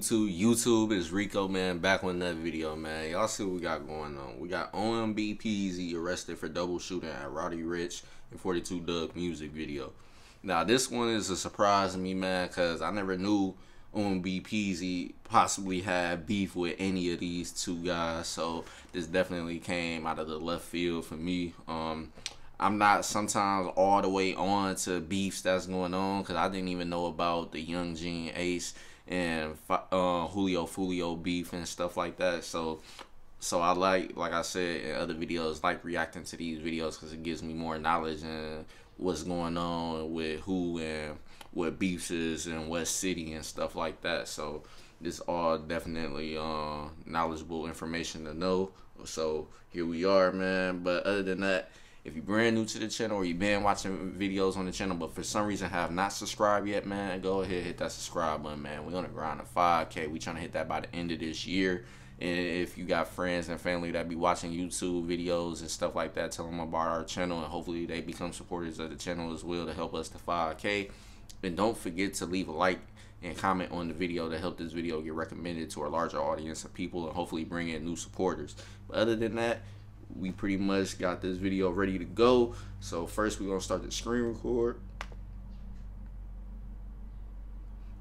YouTube is Rico, man, back with another video, man. Y'all see what we got going on. We got Omb Peezy arrested for double shooting at Roddy Ricch and 42 Dugg music video. Now this one is a surprise to me, man, because I never knew Omb Peezy possibly had beef with any of these two guys, so this definitely came out of the left field for me. I'm not sometimes all the way on to beefs that's going on, because I didn't even know about the Young Gene Ace and Julio Fulio beef and stuff like that. So I like I said in other videos, like reacting to these videos because it gives me more knowledge and what's going on with who and what beefs is and what city and stuff like that. So this all definitely knowledgeable information to know. So here we are, man. But other than that, if you're brand new to the channel or you've been watching videos on the channel but for some reason have not subscribed yet, man, go ahead, hit that subscribe button, man. We're on the grind to 5K. We trying to hit that by the end of this year. And if you got friends and family that be watching YouTube videos and stuff like that, tell them about our channel, and hopefully they become supporters of the channel as well to help us to 5K. And don't forget to leave a like and comment on the video to help this video get recommended to a larger audience of people and hopefully bring in new supporters. But other than that, we pretty much got this video ready to go. So first we're gonna start the screen record.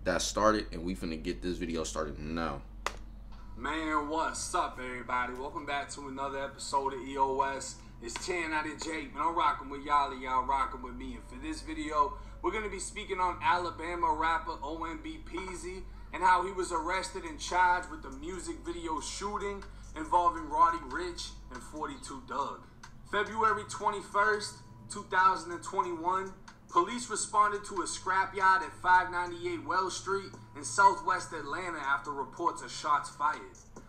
That started, and we finna get this video started now. Man, what's up, everybody? Welcome back to another episode of EOS. It's 10 out of Jake, and I'm rocking with y'all and y'all rocking with me. And for this video, we're gonna be speaking on Alabama rapper Omb Peezy and how he was arrested and charged with the music video shooting involving Roddy Ricch and 42 Dugg. February 21st, 2021, police responded to a scrapyard at 598 Wells Street in southwest Atlanta after reports of shots fired.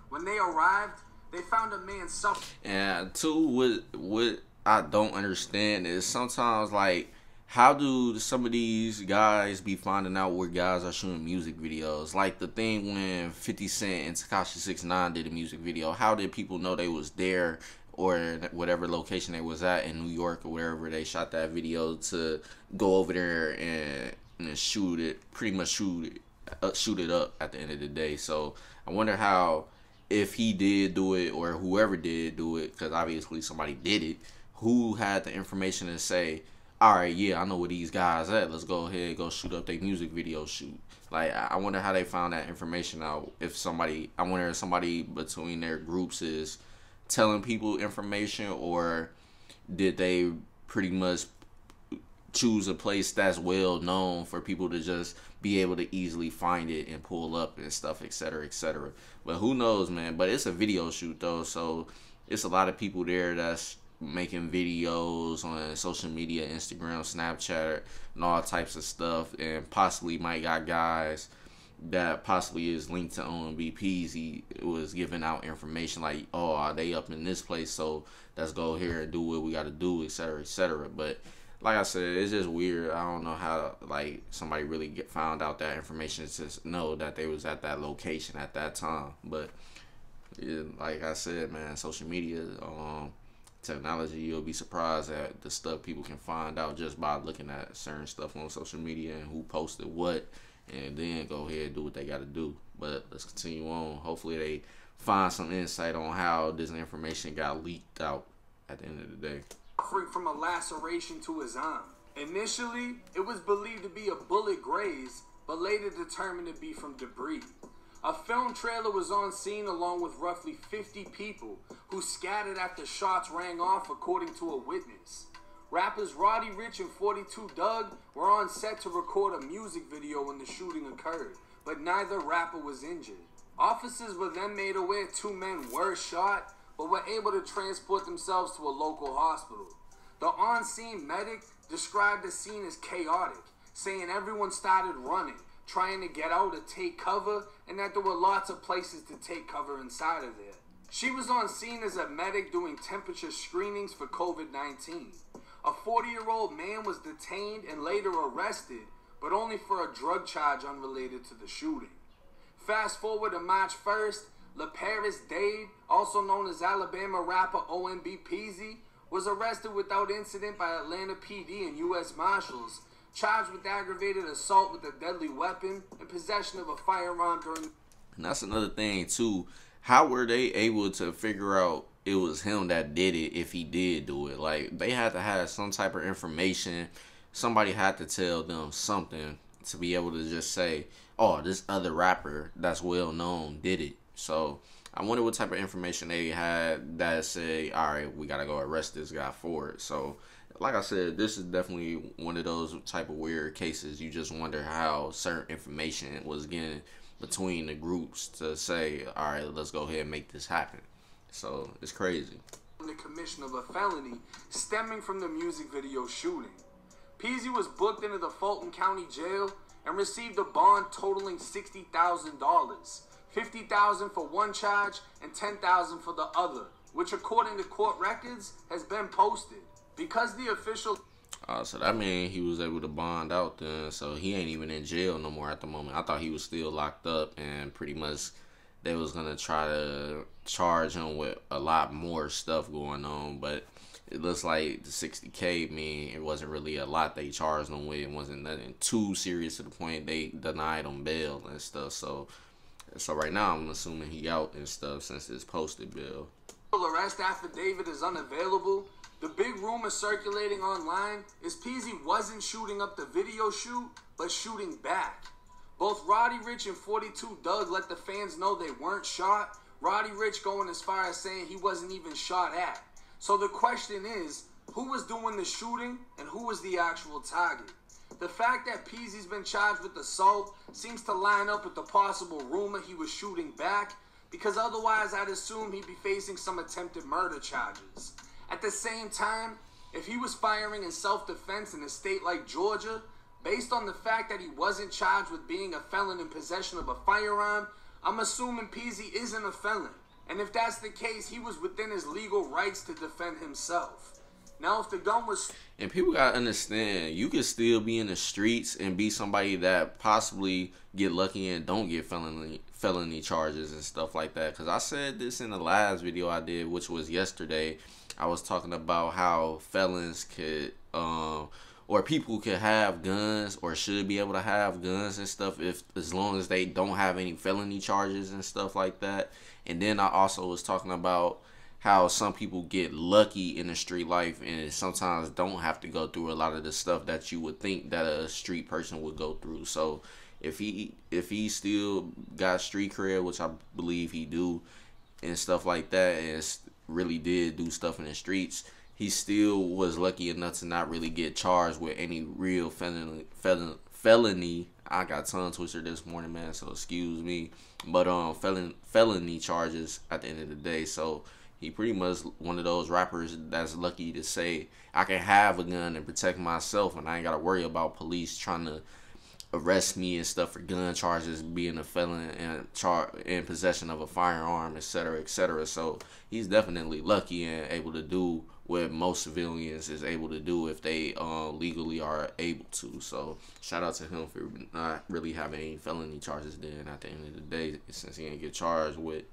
When they arrived, they found a man suffering. And two, what I don't understand is sometimes, like, how do some of these guys be finding out where guys are shooting music videos? Like the thing when 50 Cent and Tekashi 6ix9ine did a music video. How did people know they was there or whatever location they was at in New York or wherever they shot that video to go over there and shoot it, pretty much shoot it up at the end of the day? So I wonder how, if he did do it or whoever did do it, because obviously somebody did it, who had the information to say, all right, yeah, I know where these guys at. Let's go ahead and go shoot up their music video shoot. Like, I wonder how they found that information out. If somebody, I wonder if somebody between their groups is telling people information, or did they pretty much choose a place that's well known for people to just be able to easily find it and pull up and stuff, etc., etc. But who knows, man. But it's a video shoot though, so it's a lot of people there that's making videos on social media, Instagram, Snapchat, and all types of stuff, and possibly might got guys that possibly is linked to Omb Peezy was giving out information like, oh, are they up in this place, so let's go here and do what we got to do, etc., etc. But like I said, it's just weird. I don't know how, like, somebody really found out that information to know that they was at that location at that time. But yeah, like I said, man, social media, technology, you'll be surprised at the stuff people can find out just by looking at certain stuff on social media and who posted what, and then go ahead and do what they got to do. But let's continue on. Hopefully they find some insight on how this information got leaked out at the end of the day. From a laceration to his arm. Initially, it was believed to be a bullet graze, but later determined to be from debris. A film trailer was on scene along with roughly 50 people who scattered after shots rang off, according to a witness. Rappers Roddy Ricch and 42 Dugg were on set to record a music video when the shooting occurred, but neither rapper was injured. Officers were then made aware 2 men were shot, but were able to transport themselves to a local hospital. The on-scene medic described the scene as chaotic, saying everyone started running, trying to get out to take cover, and that there were lots of places to take cover inside of there. She was on scene as a medic doing temperature screenings for COVID-19. A 40-year-old man was detained and later arrested, but only for a drug charge unrelated to the shooting. Fast forward to March 1st, LoveHERminks, also known as Alabama rapper Omb Peezy, was arrested without incident by Atlanta PD and U.S. Marshals, charged with aggravated assault with a deadly weapon and possession of a firearm during... And that's another thing, too. How were they able to figure out it was him that did it if he did do it? Like, they had to have some type of information. Somebody had to tell them something to be able to just say, oh, this other rapper that's well known did it. So I wonder what type of information they had that say, all right, we got to go arrest this guy for it. So like I said, this is definitely one of those type of weird cases. You just wonder how certain information was getting between the groups to say, all right, let's go ahead and make this happen. So it's crazy. The commission of a felony stemming from the music video shooting. Peezy was booked into the Fulton County Jail and received a bond totaling $60,000, $50,000 for one charge and $10,000 for the other, which according to court records has been posted. Because the official... So that means he was able to bond out then, so he ain't even in jail no more at the moment. I thought he was still locked up and pretty much they was going to try to charge him with a lot more stuff going on, but it looks like the $60K mean it wasn't really a lot they charged him with. It wasn't nothing too serious to the point they denied him bail and stuff. So right now I'm assuming he out and stuff since it's posted bail. Arrest affidavit is unavailable. The big rumor circulating online is Peezy wasn't shooting up the video shoot, but shooting back. Both Roddy Ricch and 42 Dugg let the fans know they weren't shot. Roddy Ricch going as far as saying he wasn't even shot at. So the question is, who was doing the shooting and who was the actual target? The fact that Peezy's been charged with assault seems to line up with the possible rumor he was shooting back, because otherwise I'd assume he'd be facing some attempted murder charges. At the same time, if he was firing in self-defense in a state like Georgia, based on the fact that he wasn't charged with being a felon in possession of a firearm, I'm assuming Peezy isn't a felon. And if that's the case, he was within his legal rights to defend himself. Now, if the gun was... And people gotta understand, you can still be in the streets and be somebody that possibly get lucky and don't get felony charges and stuff like that. Because I said this in the last video I did, which was yesterday. I was talking about how felons could, or people could have guns or should be able to have guns and stuff as long as they don't have any felony charges and stuff like that. And then I also was talking about how some people get lucky in the street life and sometimes don't have to go through a lot of the stuff that you would think that a street person would go through. So if he still got street cred, which I believe he do, and stuff like that, and really did do stuff in the streets, he still was lucky enough to not really get charged with any real felony. I got tongue twister this morning, man, so excuse me. But felony charges at the end of the day. So he pretty much one of those rappers that's lucky to say, I can have a gun and protect myself and I ain't got to worry about police trying to arrest me and stuff for gun charges, being a felon and in possession of a firearm, etc., etc. So he's definitely lucky and able to do what most civilians is able to do if they legally are able to. So shout out to him for not really having any felony charges then at the end of the day, since he didn't get charged with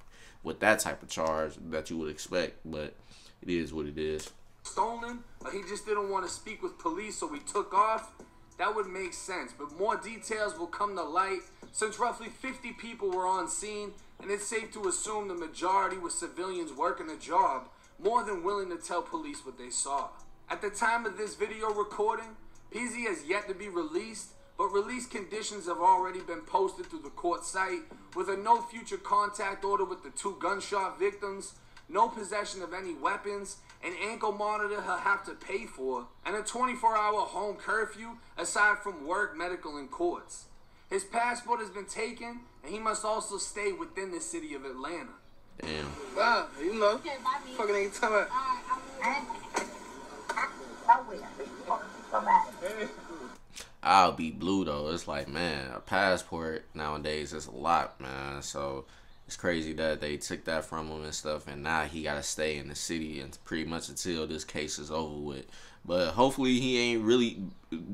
that type of charge that you would expect. But it is what it is. Stolen, or he just didn't want to speak with police, so he took off. That would make sense, but more details will come to light since roughly 50 people were on scene, and it's safe to assume the majority were civilians working a job, more than willing to tell police what they saw. At the time of this video recording, Peezy has yet to be released, but release conditions have already been posted through the court site, with a no future contact order with the 2 gunshot victims, no possession of any weapons, an ankle monitor he'll have to pay for, and a 24-hour home curfew aside from work, medical, and courts. His passport has been taken, and he must also stay within the city of Atlanta. Damn. Wow, you know, fucking ain't talking about... I'll be blue though. It's like, man, a passport nowadays is a lot, man. So it's crazy that they took that from him and stuff, and now he gotta stay in the city and pretty much until this case is over with. But hopefully he ain't really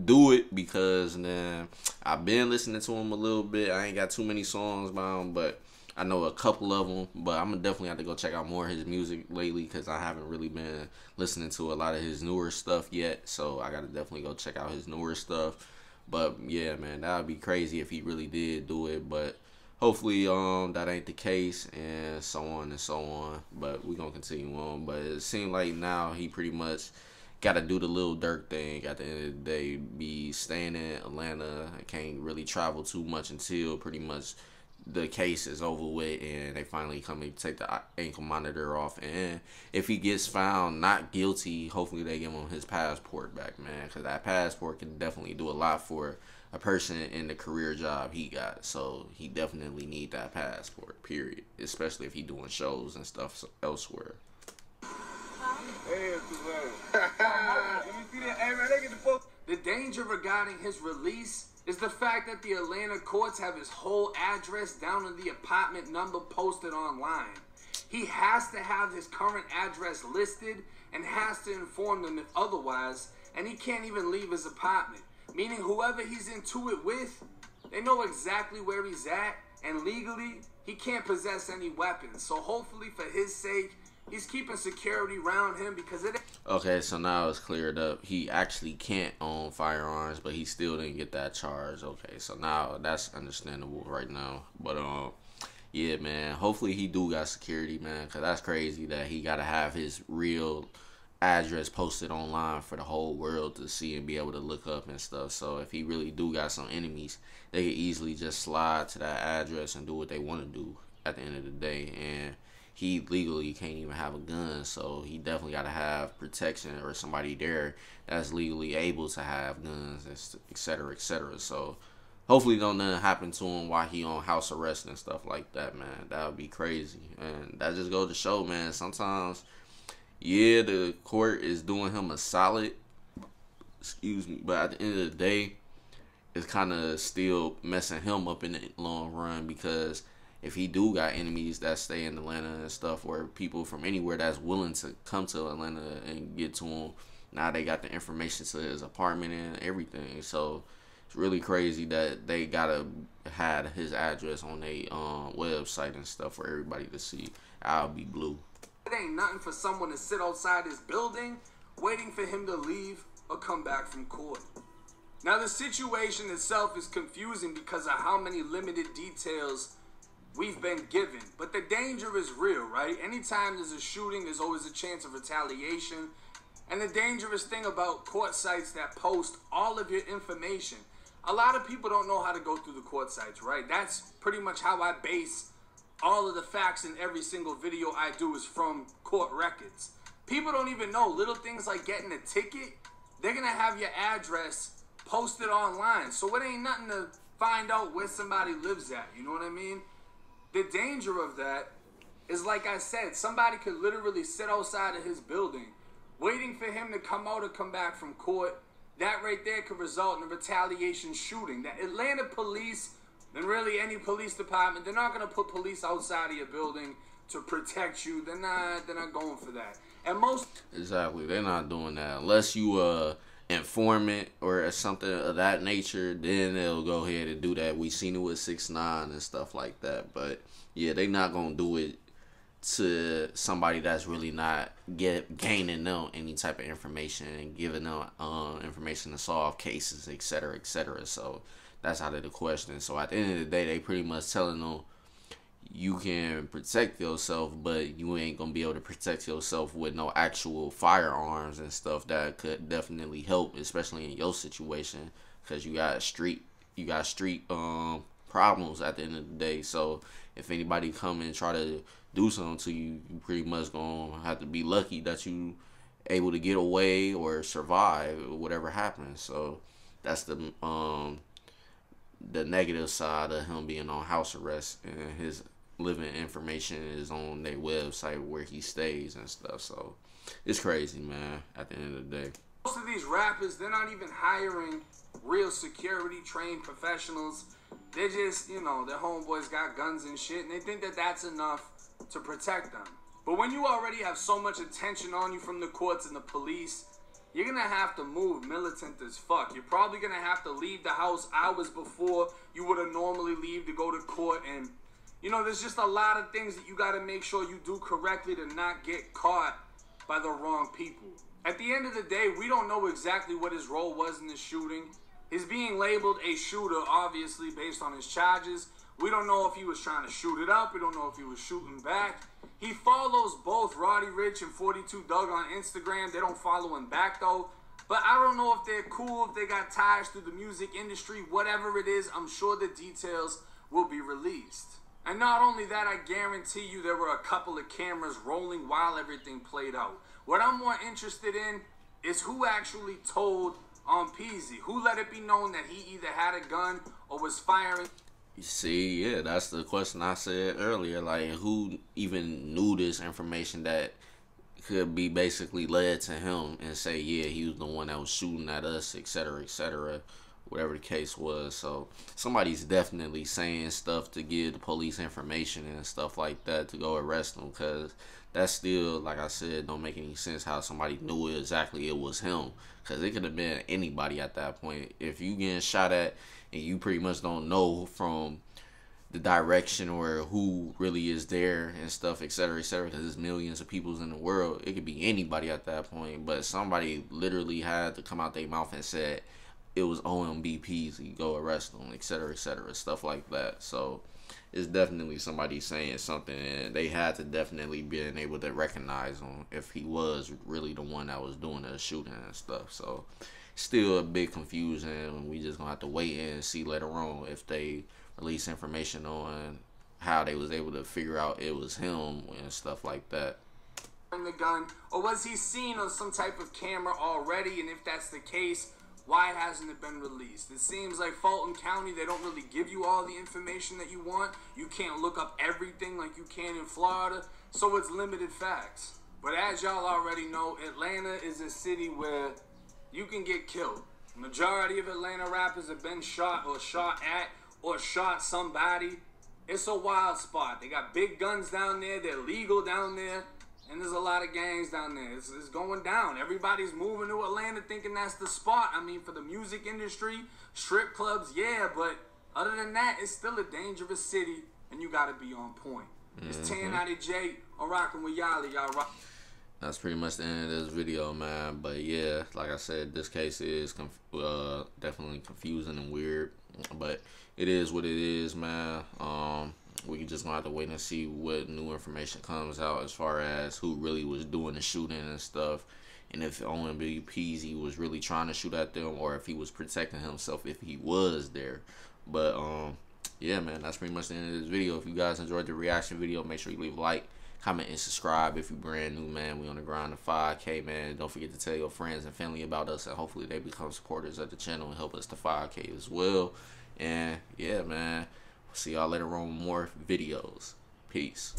do it, because man, I've been listening to him a little bit. I ain't got too many songs by him, but I know a couple of them, but I'm gonna definitely have to go check out more of his music lately because I haven't really been listening to a lot of his newer stuff yet. So I gotta definitely go check out his newer stuff. But yeah, man, that would be crazy if he really did do it. But hopefully, that ain't the case, and so on and so on. But we gonna continue on. But it seemed like now he pretty much got to do the little Dirk thing at the end of the day. Be staying in Atlanta. Can't really travel too much until pretty much the case is over with and they finally come and take the ankle monitor off. And if he gets found not guilty, hopefully they give him his passport back, man, because that passport can definitely do a lot for a person in the career job he got. So he definitely need that passport, period, especially if he doing shows and stuff elsewhere. The danger regarding his release is the fact that the Atlanta courts have his whole address down to the apartment number posted online. He has to have his current address listed and has to inform them if otherwise, and he can't even leave his apartment. Meaning whoever he's into it with, they know exactly where he's at, and legally, he can't possess any weapons. So hopefully for his sake, he's keeping security around him because it. Okay, so now it's cleared up. He actually can't own firearms, but he still didn't get that charge. Okay, so now that's understandable right now. But yeah, man. Hopefully he do got security, man, because that's crazy that he got to have his real address posted online for the whole world to see and be able to look up and stuff. So if he really do got some enemies, they could easily just slide to that address and do what they want to do at the end of the day. And he legally can't even have a gun, so he definitely got to have protection or somebody there that's legally able to have guns, etc., etc. So hopefully don't nothing happen to him while he on house arrest and stuff like that, man. That would be crazy. And that just goes to show, man, sometimes, yeah, the court is doing him a solid, but at the end of the day, it's kind of still messing him up in the long run, because if he do got enemies that stay in Atlanta and stuff, or people from anywhere that's willing to come to Atlanta and get to him, now they got the information to his apartment and everything. So it's really crazy that they gotta had his address on their website and stuff for everybody to see. I'll be blue. It ain't nothing for someone to sit outside his building waiting for him to leave or come back from court. Now the situation itself is confusing because of how many limited details we've been given, but the danger is real, right? Anytime there's a shooting, there's always a chance of retaliation. And the dangerous thing about court sites that post all of your information, a lot of people don't know how to go through the court sites, right? That's pretty much how I base all of the facts in every single video I do is from court records. People don't even know little things like getting a ticket. They're gonna have your address posted online, so it ain't nothing to find out where somebody lives at, you know what I mean? The danger of that is, like I said, somebody could literally sit outside of his building waiting for him to come out or come back from court. That right there could result in a retaliation shooting. The Atlanta police, and really any police department, they're not going to put police outside of your building to protect you. They're not going for that. And most... Exactly. They're not doing that. Unless you informant or something of that nature, then they'll go ahead and do that. We seen it with 6ix9ine and stuff like that. But yeah, they not gonna do it to somebody that's really not gaining them any type of information and giving them information to solve cases, etc., etc. So that's out of the question. So at the end of the day, they pretty much telling them you can protect yourself, but you ain't gonna be able to protect yourself with no actual firearms and stuff. That could definitely help, especially in your situation, because you got street problems at the end of the day. So if anybody come and try to do something to you, you pretty much gonna have to be lucky that you able to get away or survive or whatever happens. So that's the negative side of him being on house arrest, and his living information is on their website where he stays and stuff. So it's crazy, man, at the end of the day. Most of these rappers, they're not even hiring real security trained professionals. They're just, you know, their homeboys got guns and shit, and they think that that's enough to protect them. But when you already have so much attention on you from the courts and the police, you're going to have to move militant as fuck. You're probably going to have to leave the house hours before you would have normally leave to go to court, and You know, there's just a lot of things that you got to make sure you do correctly to not get caught by the wrong people. At the end of the day, we don't know exactly what his role was in the shooting. He's being labeled a shooter, obviously, based on his charges. We don't know if he was trying to shoot it up. We don't know if he was shooting back. He follows both Roddy Ricch and 42 Dugg on Instagram. They don't follow him back, though. But I don't know if they're cool, if they got ties through the music industry. Whatever it is, I'm sure the details will be released. And not only that, I guarantee you there were a couple of cameras rolling while everything played out. What I'm more interested in is who actually told Omb Peezy, who let it be known that he either had a gun or was firing. You see, yeah, that's the question I said earlier. Like, who even knew this information that could be basically led to him and say, yeah, he was the one that was shooting at us, etc., whatever the case was. So somebody's definitely saying stuff to give the police information and stuff like that to go arrest him, because that's still, like I said, don't make any sense how somebody knew exactly it was him, because it could have been anybody at that point. If you getting shot at and you pretty much don't know from the direction or who really is there and stuff, etc., because there's millions of people in the world, it could be anybody at that point. But somebody literally had to come out their mouth and said it was Omb Peezy, go arrest him, etc., stuff like that. So it's definitely somebody saying something, and they had to definitely been able to recognize him if he was really the one that was doing the shooting and stuff. So still a big confusion, and we just gonna have to wait and see later on if they release information on how they was able to figure out it was him and stuff like that. The gun, or was he seen on some type of camera already? And if that's the case, why hasn't it been released? It seems like Fulton County, they don't really give you all the information that you want. You can't look up everything like you can in Florida, so it's limited facts. But as y'all already know, Atlanta is a city where you can get killed. Majority of Atlanta rappers have been shot or shot at or shot somebody. It's a wild spot. They got big guns down there. They're legal down there. And there's a lot of gangs down there. It's going down. Everybody's moving to Atlanta thinking that's the spot. I mean, for the music industry, strip clubs, yeah. But other than that, it's still a dangerous city. And you got to be on point. It's 10 out of J. I'm rocking with y'all. Y'all rock. That's pretty much the end of this video, man. But yeah, like I said, this case is definitely confusing and weird. But it is what it is, man. We just gonna have to wait and see what new information comes out as far as who really was doing the shooting and stuff, and if Omb Peezy was really trying to shoot at them or if he was protecting himself if he was there. But yeah, man, that's pretty much the end of this video. If you guys enjoyed the reaction video, make sure you leave a like, comment, and subscribe if you're brand new, man. We on the grind to 5K, man. Don't forget to tell your friends and family about us, and hopefully they become supporters of the channel and help us to 5K as well. And yeah, man, see y'all later on with more videos. Peace.